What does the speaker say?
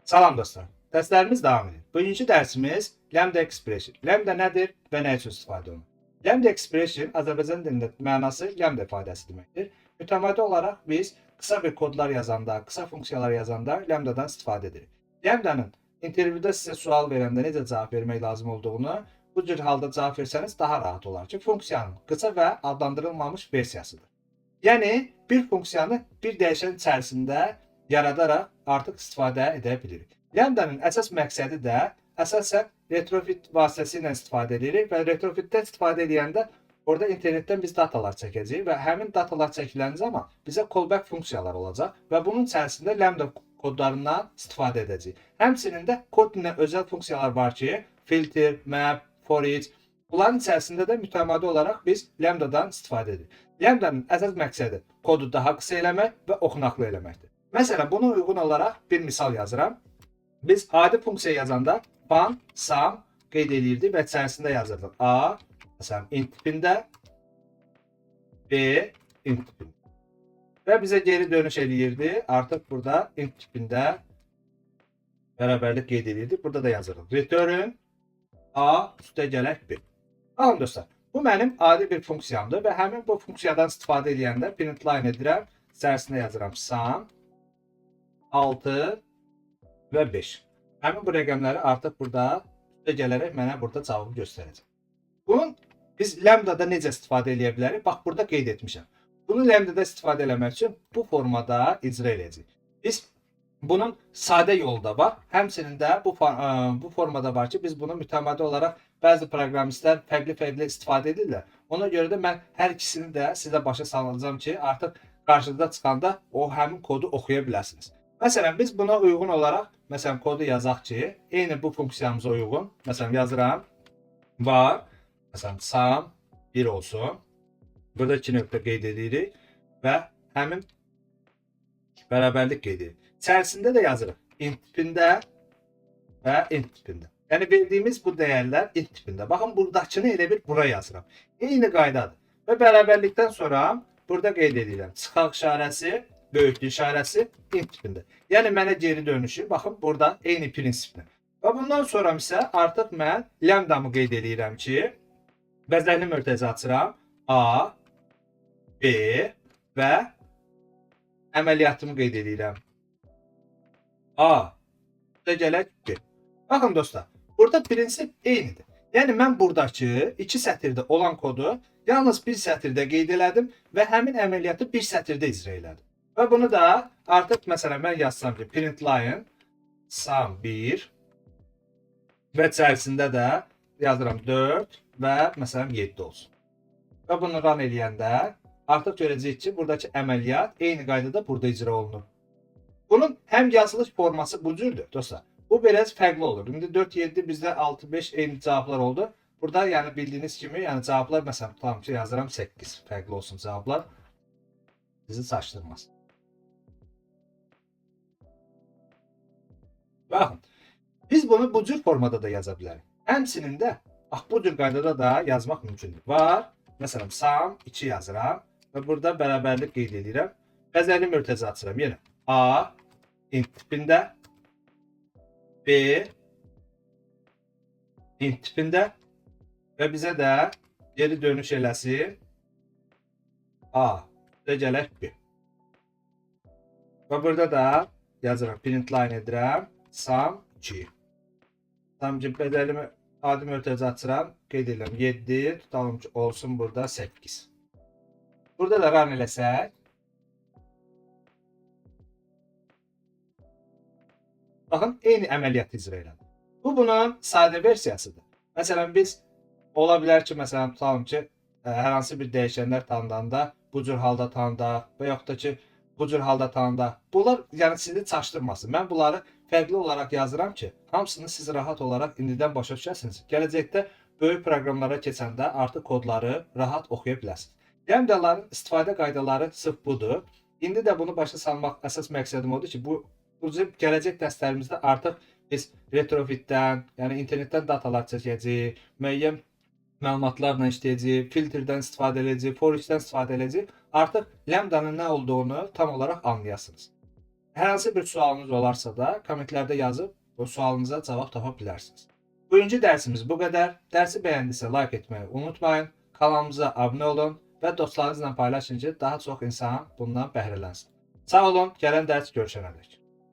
Salam dostlar. Dərslərimiz davam edir. Bugünkü dərsimiz lambda expression. Lambda nədir və nə üçün istifadə olunur? Lambda expression Azərbaycan dilində mənası lambda ifadəsi deməkdir. Mütəmadi olaraq biz qısa bir kodlar yazanda, qısa funksiyalar yazanda lambdadan istifadə edirik. Lambdanın intervyuda sizə sual verəndə necə cavab vermək lazım olduğunu bu cür halda cavab versəniz daha rahat olar ki, funksiyanın qısa və adlandırılmamış versiyasıdır. Yəni bir funksiyanı bir dəyişən içərisində yaradaraq artıq istifadə edə bilirik. Lambdanın əsas məqsədi də əsasən retrofit vasitəsilə istifadə edirik və retrofitdən istifadə edəndə orada internetdən biz datalar çəkəcəyik və həmin datalar çəkilən zaman bizə callback funksiyalar olacaq və bunun içərisində lambda kodlarından istifadə edəcəyik. Həmçinin də kod ilə özəl funksiyalar var ki, filter, map, for each. Bunların içərisində də mütəmadi olaraq biz lambdadan istifadə edirik. Lambdanın əsas məqsədi kodu daha qısa eləmək və oxunaqlı eləməkdir. Məsələn, buna uyğun olaraq bir misal yazıram. Biz adi funksiya yazanda fun, sum qeyd edirdik və içərisində yazırdıq. A, məsələn, int tipində, B, int tipində. Və bizə geri dönüş eləyirdi. Artıq burada int tipində bərabərlik qeyd edirdik. Burada da yazırıq. Return A üstə gələk B. Baxın dostlar, bu mənim adi bir funksiyamdır və həmin bu funksiyadan istifadə edəndə print line edirəm. İçərisində yazıram sum 6 və 5. Həmin bu rəqəmləri artıq burada üstə gələrək mənə burada cavabı göstərəcək. Bunun biz lambdada necə istifadə edə bilərik? Bax, burada qeyd etmişəm. Bunu lambdada istifadə etmək üçün bu formada icra edəcəyik. Biz bunun sadə yolu da var. Həmçinin də bu formada var ki, biz bunu mütəmadi olaraq bəzi proqramistlər fərqli istifadə edirlər. Ona görə də mən hər ikisini də sizə başa salacağam ki, artıq qarşınıza çıxanda o həmin kodu oxuya biləsiniz. Məsələn, biz buna uyğun olaraq, məsələn, kodu yazaq ki, eyni bu funksiyamıza uyğun, məsələn, yazıram, var, məsələn, sum 1 olsun. Burada 2 nöqtə qeyd edirik və həmin bərabərlik qeyd edirik. İçərisində də yazırıq, int tipində və int tipində. Yəni, verdiyimiz bu dəyərlər int tipində. Baxın, buradakını elə bir bura yazıram. Eyni qaydadır. Və bərabərlikdən sonra burada qeyd edirəm, çıxaq işarəsi, böyüklük işarəsi int tipində. Yəni mənə geri dönüşü baxın burada eyni prinsiplə. Və bundan sonra isə artıq mən lambdamı qeyd edirəm ki, bəzəkli mötərizə açıram. A, B və əməliyyatımı qeyd edirəm. A, da gələk B. Baxın dostlar, burada prinsip eynidir. Yəni mən buradakı 2 sətirdə olan kodu yalnız bir sətirdə qeyd elədim və həmin əməliyyatı bir sətirdə icra elədim. Və bunu da artıq məsələn mən yazsam ki, print line sum 1 və içərisində də yazıram 4 və məsələn 7 olsun. Və bunu run eləyəndə artıq görəcəyik ki, buradakı əməliyyat eyni qaydada burada icra olunur. Bunun həm yazılış forması bu cürdür dostlar. Bu biraz fərqli olur. İndi 4, 7 bizdə 6, 5 eyni cavablar oldu. Burada yəni bildiyiniz kimi yəni cavablar məsələn tutalım ki, yazıram 8 fərqli olsun cavablar. Sizi çaşdırmaz. Baxın, biz bunu bu cür formada da yaza bilərik. Həmçinin də bu cür qaydada da yazmaq mümkündür. Var, məsələn, sum 2 yazıram və burada bərabərlik qeyd edirəm. Bəzəkli mötərizə açıram yenə. A, int tipində, B, int tipində və bizə də geri dönüş eləsin A, və gələk B. Və burada da yazıram, print line edirəm. Sum 2. Sum 2 bədəli adi mötərizə açıram. Qeyd edirəm 7. Tutalım ki, olsun burada 8. Burada da run eləsək. Baxın, eyni əməliyyatı icra elədik. Bu bunun sadə versiyasıdır. Məsələn, biz ola bilər ki, məsələn, tutalım ki, hər hansı bir dəyişənlər tanıdanda bu cür halda tanıdaq və yaxud da ki, bu cür halda tanıdaq. Bunlar yəni sizi çaşdırmasın. Mən bunları fərqli olaraq yazıram ki, hamısını siz rahat olaraq indidən başa düşəsiniz. Gələcəkdə böyük proqramlara keçəndə artıq kodları rahat oxuya biləsiniz. Lambdaların istifadə qaydaları sırf budur. İndi də bunu başa salmaq əsas məqsədim odur ki, bu gələcək dərslərimizdə artıq biz retrofitdən, yəni internetdən datalar çəkəcəyik, müəyyən məlumatlarla işləyəcəyik, filtrdən istifadə edəcəyik, for each'dən istifadə edəcəyik. Artıq lambdanın nə olduğunu tam olaraq anlayasınız. Hər hansı bir sualınız olarsa da kommentlərdə yazıb o sualınıza cavab tapa bilərsiniz. Bugünkü dərsimiz bu qədər. Dərsi bəyəndisə like etməyi unutmayın. Kanalımıza abunə olun və dostlarınızla paylaşın ki, daha çox insan bundan bəhrələnsin. Sağ olun, gələn dərs görüşənədək.